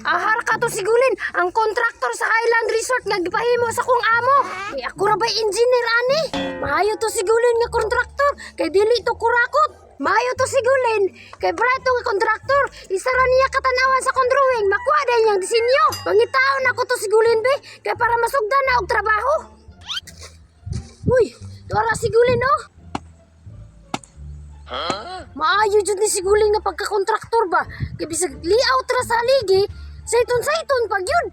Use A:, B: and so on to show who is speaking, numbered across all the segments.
A: Ahar ka to sigulin, ang kontraktor sa Highland Resort nga gipahimo sa kong amo. Kay ako ra bay engineer ani. Maayo to sigulin nga kontraktor, kay dili to kurakot. Maayo to sigulin, kay brato nga kontraktor, isa ra niya katanawan sa kong drawing, makuha din niyang disenyo. Pangitaon ako to sigulin be, kay para masugdan na og trabaho. Uy, tuwara sigulin oh. Maayo jud ni sigulin nga pagka-kontraktor ba, kay bisag layout ra sa ligi, sayton pag yun.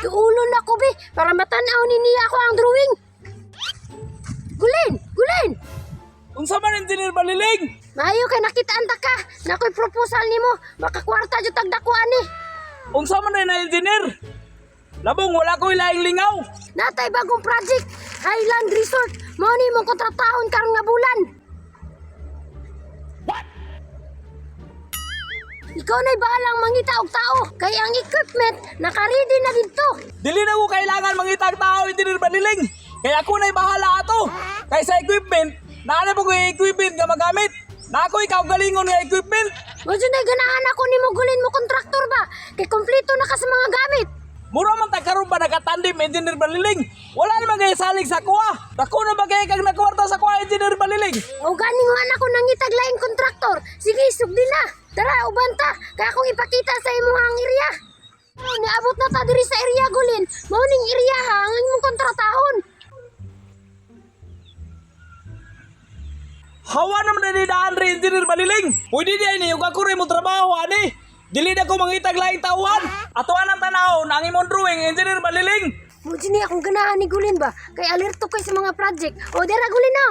A: Tuulon ako be, para matanaw ni niya ako ang drawing. Gulin!
B: Unsa man engineer Baliling?
A: Maayo kay nakitaan ta ka, nakoy proposal nimo, makakwarta jud tagdakuan ni.
B: Unsa man na engineer? Labong wala ko ilaing lingaw.
A: Natay bagong project, Highland Resort. Mao ni mong kontratahon karon nga bulan. Ikaw na'y bahalang mangita og tao, kay ang equipment naka-ready na dito.
B: Dili na ko kailangan mangitag tao engineer Baliling. Kaya ako na'y bahala ato. Kay sa equipment, naana po ko yung equipment nga magamit. Na ako ikaw galingon nga equipment.
A: Mo jud nay ganahan ako nimo gulin mo kontraktor ba? Kay kompleto na ka sa mga gamit.
B: Mura man tagkaroon pa nakatandim engineer Baliling. Wala naman kayo salig sa kuha. Dako na ba kayo kag nakwarta sa kuha engineer Baliling?
A: O gani nga anak ko nangitag laing kontraktor. Sige, sugdi na. Tara, ubanta. Kaya akong ipakita sa imo ang area. Niabot na ta diri sa area gulin. Mao ning area ha ang imong kontratahon.
B: Hawa naman na nidaan rin engineer Baliling. Pwede di ini yung kakuri mo trabaho ani. Dili na ko mangitag laing tauhan. Ato anang tanaw na ang imong drawing engineer Baliling.
A: Mo jud ni akong ganahan ni gulin ba? Kay alerto kay sa mga project. O dira gulin na.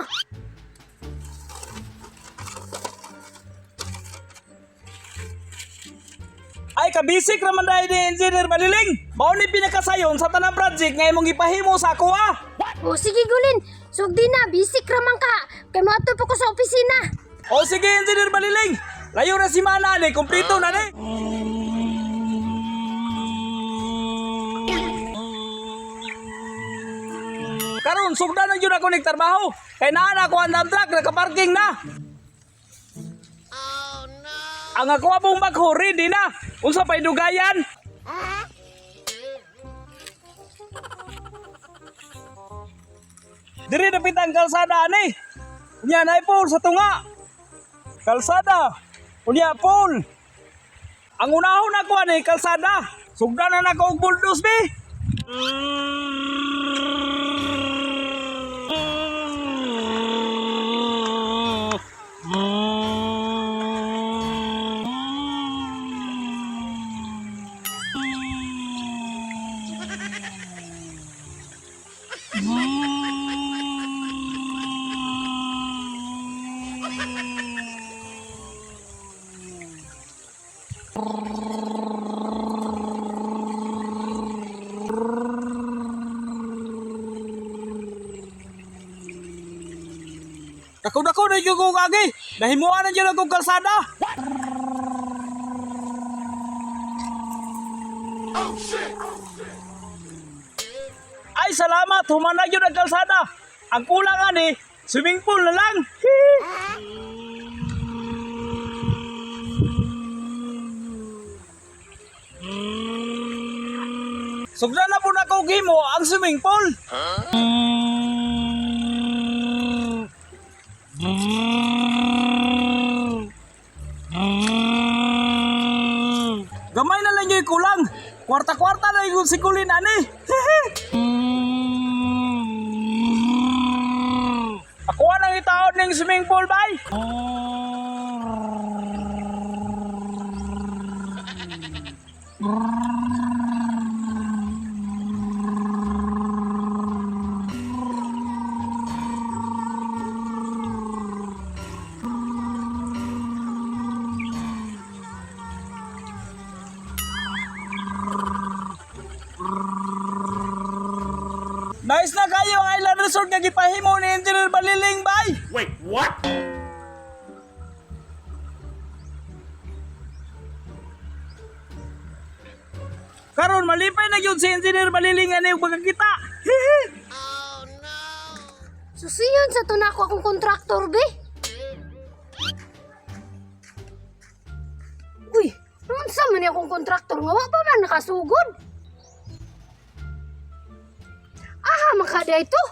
B: Ay kabisik raman dahil ni engineer Baliling. Mao ni pinakasayon sa tanang project nga imong ipahimo sa kuha.
A: O sige gulin. Sugdi na, bisik ramang ka. Kay mato po ko sa opisina.
B: O sige engineer Baliling. Layo na si Mana ni, kumplito na ni. Karon sugdan na jud ako nagtrabaho. Kay naa na ako ang dump truck nakaparking na. Oh no. Ang ako abong maghuri di na. Unsa pay dugayan? Diri na pitang kalsada ani. Unya na Paul sa tunga. Kalsada. Unya Paul. Ang unahon ako ani kalsada. Sugdan na nako og bulldoze be. Dako-dako na yung kong agi. Nahimuan na dyan akong kalsada. Oh, shit. Ay, salamat. Humana yun ang kalsada. Ang kulang ani, swimming pool na lang. Sugdan na po na ko gimo ang swimming pool. Gamay na lang yung kulang. Kwarta-kwarta na yung sikulin ani. Ako nang itaon ng swimming pool bay. Nice na kayo ang Highland Resort nga gipahimo ni Engineer Baliling bay.
C: Wait, what?
B: Karon malipay na yun si Engineer Baliling ani ug magkita.
A: Susiyon sa tunako akong kontraktor be. Unsa man ni akong kontraktor nga wa pa man nakasugod? Aha, makada ito.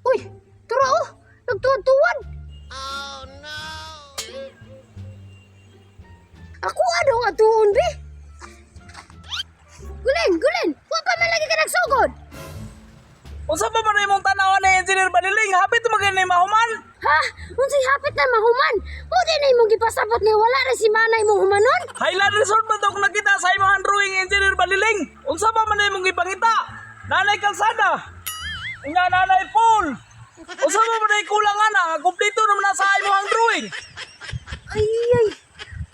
A: Uy, turo oh, nagtuwad-tuwad. Oh no. Ako ano nga tuon be? Gulen, wa pa man lagi ka nagsugod.
B: Unsa pa man imong tanawan ni Engineer Baliling? Hapit magin ni mahuman.
A: Ha? Unsay hapit na mahuman? Mo di na imong gipasabot nga wala ra si manay mong humanon?
B: Highland Resort ba ito kung nakita sa imong drawing, Engineer Baliling? Unsa pa man imong ipangita? Nanay kalsada. Unya nanay pool. Unsa pa man kulangan na? Kumpleto naman na sa imong drawing.
A: Ay.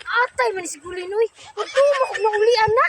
A: Atay man si Gulin, uy. Magtumo ko na ulian na.